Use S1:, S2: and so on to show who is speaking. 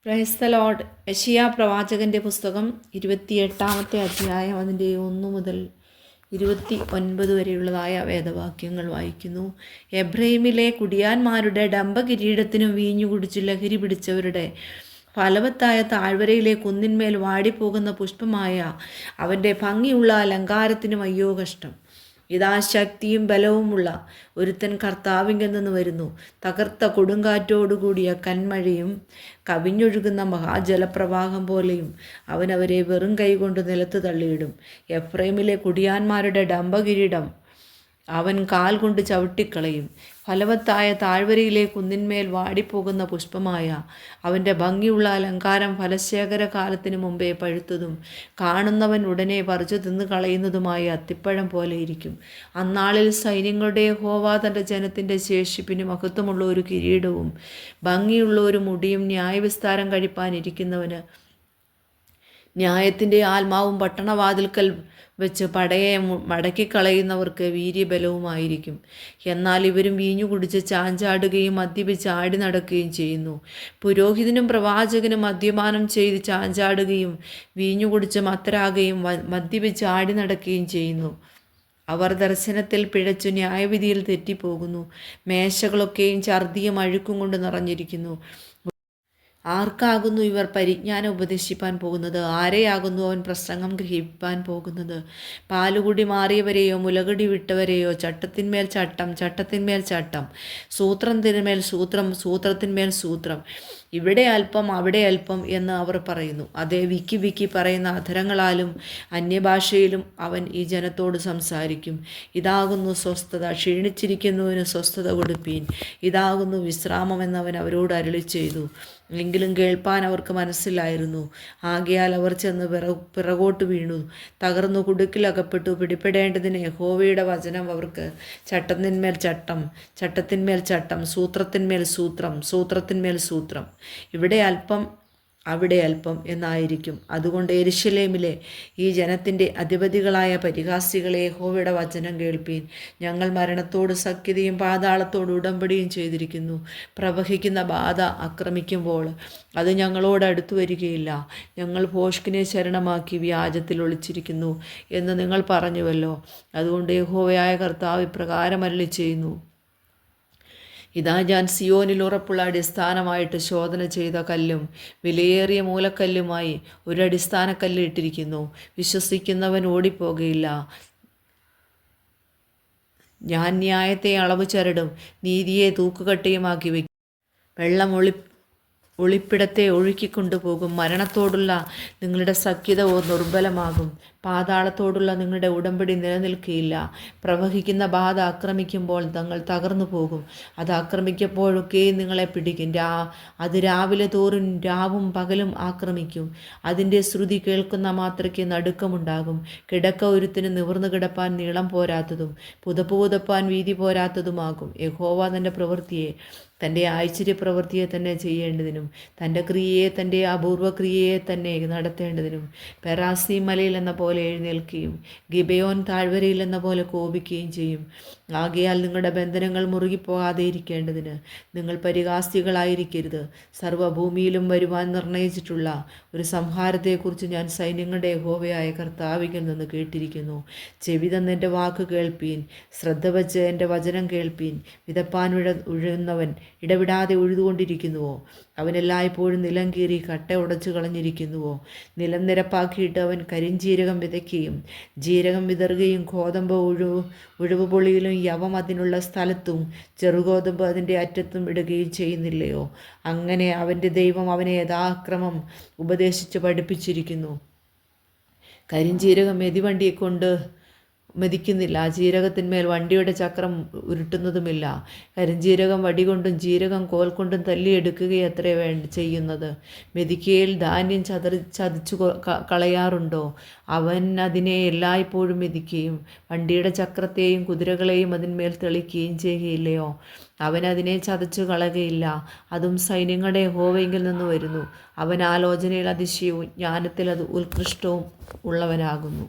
S1: Praise the Lord. യെശയ്യാ പ്രവാചകൻ്റെ പുസ്തകം 28-ാമത്തെ അധ്യായം അതിൻ്റെ 1 മുതൽ 29 വരെയുള്ളതായ വേദവാക്യങ്ങൾ വായിക്കുന്നു. എബ്രഹീമിലെ കുടിയാന്മാരുടെ ഡംഭകിരീടത്തിനും വീഞ്ഞു കുടിച്ചു ലഹരി പിടിച്ചവരുടെ ഫലവത്തായ താഴ്വരയിലെ കുന്നിന്മേൽ വാടിപ്പോകുന്ന പുഷ്പമായ അവൻ്റെ ഭംഗിയുള്ള അലങ്കാരത്തിനും അയ്യോ കഷ്ടം. ഇതാ ശക്തിയും ബലവുമുള്ള ഒരുത്തൻ കർത്താവിങ്കിൽ നിന്ന് വരുന്നു. തകർത്ത കൊടുങ്കാറ്റോടുകൂടിയ കന്മഴയും കവിഞ്ഞൊഴുകുന്ന മഹാജലപ്രവാഹം പോലെയും അവൻ അവരെ വെറും കൈകൊണ്ട് നിലത്ത് തള്ളിയിടും. എഫ്രൈമിലെ കുടിയാന്മാരുടെ ഡംഭകിരീടം അവൻ കാൽ കൊണ്ട് ചവിട്ടിക്കളയും. ഫലവത്തായ താഴ്വരയിലെ കുന്നിന്മേൽ വാടിപ്പോകുന്ന പുഷ്പമായ അവൻ്റെ ഭംഗിയുള്ള അലങ്കാരം ഫലശേഖര കാലത്തിന് മുമ്പേ പഴുത്തതും കാണുന്നവൻ ഉടനെ പറിച്ചു തിന്നു കളയുന്നതുമായ അത്തിപ്പഴം പോലെ ഇരിക്കും. അന്നാളിൽ സൈന്യങ്ങളുടെ യഹോവ തൻ്റെ ജനത്തിൻ്റെ ശേഷിപ്പിന് മഹത്വമുള്ള ഒരു കിരീടവും ഭംഗിയുള്ള ഒരു മുടിയും ന്യായവിസ്താരം കഴിപ്പാനിരിക്കുന്നവന് ന്യായത്തിൻ്റെ ആത്മാവും പട്ടണവാതിൽക്കൽ വെച്ച് പടയെ മടക്കിക്കളയുന്നവർക്ക് വീര്യബലവുമായിരിക്കും. എന്നാൽ ഇവരും വീഞ്ഞു കുടിച്ച് ചാഞ്ചാടുകയും മദ്യപിച്ച് ആടി നടക്കുകയും ചെയ്യുന്നു. പുരോഹിതനും പ്രവാചകനും മദ്യപാനം ചെയ്ത് ചാഞ്ചാടുകയും വീഞ്ഞു കുടിച്ച് മത്തരാകുകയും മദ്യപിച്ച് ആടി നടക്കുകയും ചെയ്യുന്നു. അവർ ദർശനത്തിൽ പിഴച്ചു ന്യായവിധിയിൽ തെറ്റിപ്പോകുന്നു. മേശകളൊക്കെയും ഛർദിയും അഴുക്കും കൊണ്ട് നിറഞ്ഞിരിക്കുന്നു. ആർക്കാകുന്നു ഇവർ പരിജ്ഞാനം ഉപദേശിപ്പാൻ പോകുന്നത്? ആരെയാകുന്നു അവൻ പ്രസംഗം ഗ്രഹിപ്പാൻ പോകുന്നത്? പാലുകുടി മാറിയവരെയോ മുലകുടി വിട്ടവരെയോ ചട്ടത്തിന്മേൽ ചട്ടം, ചട്ടത്തിന്മേൽ ചട്ടം, സൂത്രത്തിന്മേൽ സൂത്രം, സൂത്രത്തിന്മേൽ സൂത്രം, ഇവിടെ അല്പം അവിടെ അല്പം എന്ന് അവർ പറയുന്നു. അതേ വിക്കി വിക്കി പറയുന്ന അധരങ്ങളാലും അന്യഭാഷയിലും അവൻ ഈ ജനത്തോട് സംസാരിക്കും. ഇതാകുന്നു സ്വസ്ഥത, ക്ഷീണിച്ചിരിക്കുന്നവന് സ്വസ്ഥത കൊടുപ്പീൻ. ഇതാകുന്നു വിശ്രാമം എന്നവൻ അവരോട് അരുളി ചെയ്തു. എങ്കിലും കേൾപ്പാൻ അവർക്ക് മനസ്സിലായിരുന്നു. ആകയാൽ അവർ ചെന്ന് പിറകോട്ട് വീണു, തകർന്നു കുടുക്കിലകപ്പെട്ടു. പിടിപ്പെടേണ്ടതിന് യഹോവയുടെ വചനം അവർക്ക് ചട്ടത്തിന്മേൽ ചട്ടം, ചട്ടത്തിന്മേൽ ചട്ടം, സൂത്രത്തിന്മേൽ സൂത്രം, സൂത്രത്തിന്മേൽ സൂത്രം, ഇവിടെ അല്പം അവിടെ അല്പം എന്നായിരിക്കും. അതുകൊണ്ട് യെരൂശലേമിലെ ഈ ജനത്തിൻ്റെ അധിപതികളായ പരിഹാസികളെ യഹോവയുടെ വചനം കേൾപ്പീൻ. ഞങ്ങൾ മരണത്തോട് സഖ്യതയും പാതാളത്തോട് ഉടമ്പടിയും ചെയ്തിരിക്കുന്നു. പ്രവഹിക്കുന്ന ബാധ ആക്രമിക്കുമ്പോൾ അത് ഞങ്ങളോട് അടുത്തു വരികയില്ല. ഞങ്ങൾ ഭോഷ്കിനെ ശരണമാക്കി വ്യാജത്തിൽ ഒളിച്ചിരിക്കുന്നു എന്ന് നിങ്ങൾ പറഞ്ഞുവല്ലോ. അതുകൊണ്ട് യഹോവയായ കർത്താവ് ഇപ്രകാരം അരുളി ചെയ്യുന്നു: ഇതാ ഞാൻ സിയോനിൽ ഉറപ്പുള്ള അടിസ്ഥാനമായിട്ട് ശോധന ചെയ്ത കല്ലും വിലയേറിയ മൂലക്കല്ലുമായി ഒരു അടിസ്ഥാനക്കല്ല് ഇട്ടിരിക്കുന്നു. വിശ്വസിക്കുന്നവൻ ഓടിപ്പോകുകയില്ല. ഞാൻ ന്യായത്തെ അളവ് ചരടും നീതിയെ തൂക്കുകട്ടയുമാക്കി വയ്ക്കും. വെള്ളം ഒളിപ്പിടത്തെ ഒഴുക്കിക്കൊണ്ടുപോകും. മരണത്തോടുള്ള നിങ്ങളുടെ സഖ്യത ദുർബലമാകും. പാതാളത്തോടുള്ള നിങ്ങളുടെ ഉടമ്പടി നിലനിൽക്കുകയില്ല. പ്രവഹിക്കുന്ന ബാധ ആക്രമിക്കുമ്പോൾ നിങ്ങൾ തകർന്നു പോകും. അത് ആക്രമിക്കുമ്പോഴൊക്കെയും നിങ്ങളെ പിടിക്കും. അത് രാവിലെ തോറും രാവും പകലും ആക്രമിക്കും. അതിൻ്റെ ശ്രുതി കേൾക്കുന്ന മാത്രയ്ക്ക് നടുക്കമുണ്ടാകും. കിടക്ക ഒരുത്തിന് നിവർന്നു കിടപ്പാൻ നീളം പോരാത്തതും പുതപ്പ് പുതപ്പാൻ വീതി പോരാത്തതുമാകും. യഹോവ തൻ്റെ പ്രവൃത്തിയെ, തൻ്റെ ആശ്ചര്യപ്രവൃത്തിയെ തന്നെ ചെയ്യേണ്ടതിനും തൻ്റെ ക്രിയയെ, തൻ്റെ അപൂർവ ക്രിയയെ തന്നെ നടത്തേണ്ടതിനും പെറാസീം മലയിൽ എന്ന പോലെ എഴുന്നേൽക്കുകയും ഗിബെയോൻ താഴ്വരയിൽ എന്ന പോലെ കോപിക്കുകയും ചെയ്യും. ആകയാൽ നിങ്ങളുടെ ബന്ധനങ്ങൾ മുറുകിപ്പോകാതെ ഇരിക്കേണ്ടതിന് നിങ്ങൾ പരിഹാസികളായിരിക്കരുത്. സർവ്വഭൂമിയിലും വരുവാൻ നിർണയിച്ചിട്ടുള്ള ഒരു സംഹാരത്തെക്കുറിച്ച് ഞാൻ സൈന്യങ്ങളുടെ യഹോവയായ കർത്താവിൽ നിന്ന് കേട്ടിരിക്കുന്നു. ചെവി തന്നെൻ്റെ വാക്ക് കേൾപ്പീൻ. ശ്രദ്ധ വച്ച് എൻ്റെ വചനം കേൾപ്പീൻ. വിതപ്പാൻ ഉഴുന്നവൻ ഇടവിടാതെ ഉഴുതുകൊണ്ടിരിക്കുന്നുവോ? അവൻ എല്ലായ്പ്പോഴും നിലം കീറി കട്ട ഉടച്ചു കളഞ്ഞിരിക്കുന്നുവോ? നിലം നിരപ്പാക്കിയിട്ട് അവൻ കരിഞ്ജീരകം വിതയ്ക്കുകയും ജീരകം വിതറുകയും ഗോതമ്പ് ഉഴവുപൊളിയിലും യവം അതിനുള്ള സ്ഥലത്തും ചെറുഗോതമ്പ് അതിൻ്റെ അറ്റത്തും ഇടുകയും ചെയ്യുന്നില്ലയോ? അങ്ങനെ അവൻ്റെ ദൈവം അവനെ യഥാക്രമം ഉപദേശിച്ച് പഠിപ്പിച്ചിരിക്കുന്നു. കരിഞ്ജീരകം മെതിവണ്ടിയെ കൊണ്ട് മെതിക്കുന്നില്ല, ജീരകത്തിന്മേൽ വണ്ടിയുടെ ചക്രം ഉരുട്ടുന്നതുമില്ല. കരിഞ്ജീരകം വടികൊണ്ടും ജീരകം കോൽ കൊണ്ടും തല്ലിയെടുക്കുകയത്രേ ചെയ്യുന്നത്. മെതിക്കയിൽ ധാന്യം ചതിച്ചു കളയാറുണ്ടോ? അവൻ അതിനെ എല്ലായ്പ്പോഴും മെതിക്കുകയും വണ്ടിയുടെ ചക്രത്തെയും കുതിരകളെയും അതിന്മേൽ തെളിക്കുകയും ചെയ്യുകയില്ലയോ? അവൻ അതിനെ ചതച്ചു കളയുകയില്ല. അതും സൈന്യങ്ങളുടെ യഹോവയിൽ നിന്ന് വരുന്നു. അവൻ ആലോചനയിൽ അതിശയവും ജ്ഞാനത്തിൽ അത് ഉത്കൃഷ്ടവും ഉള്ളവനാകുന്നു.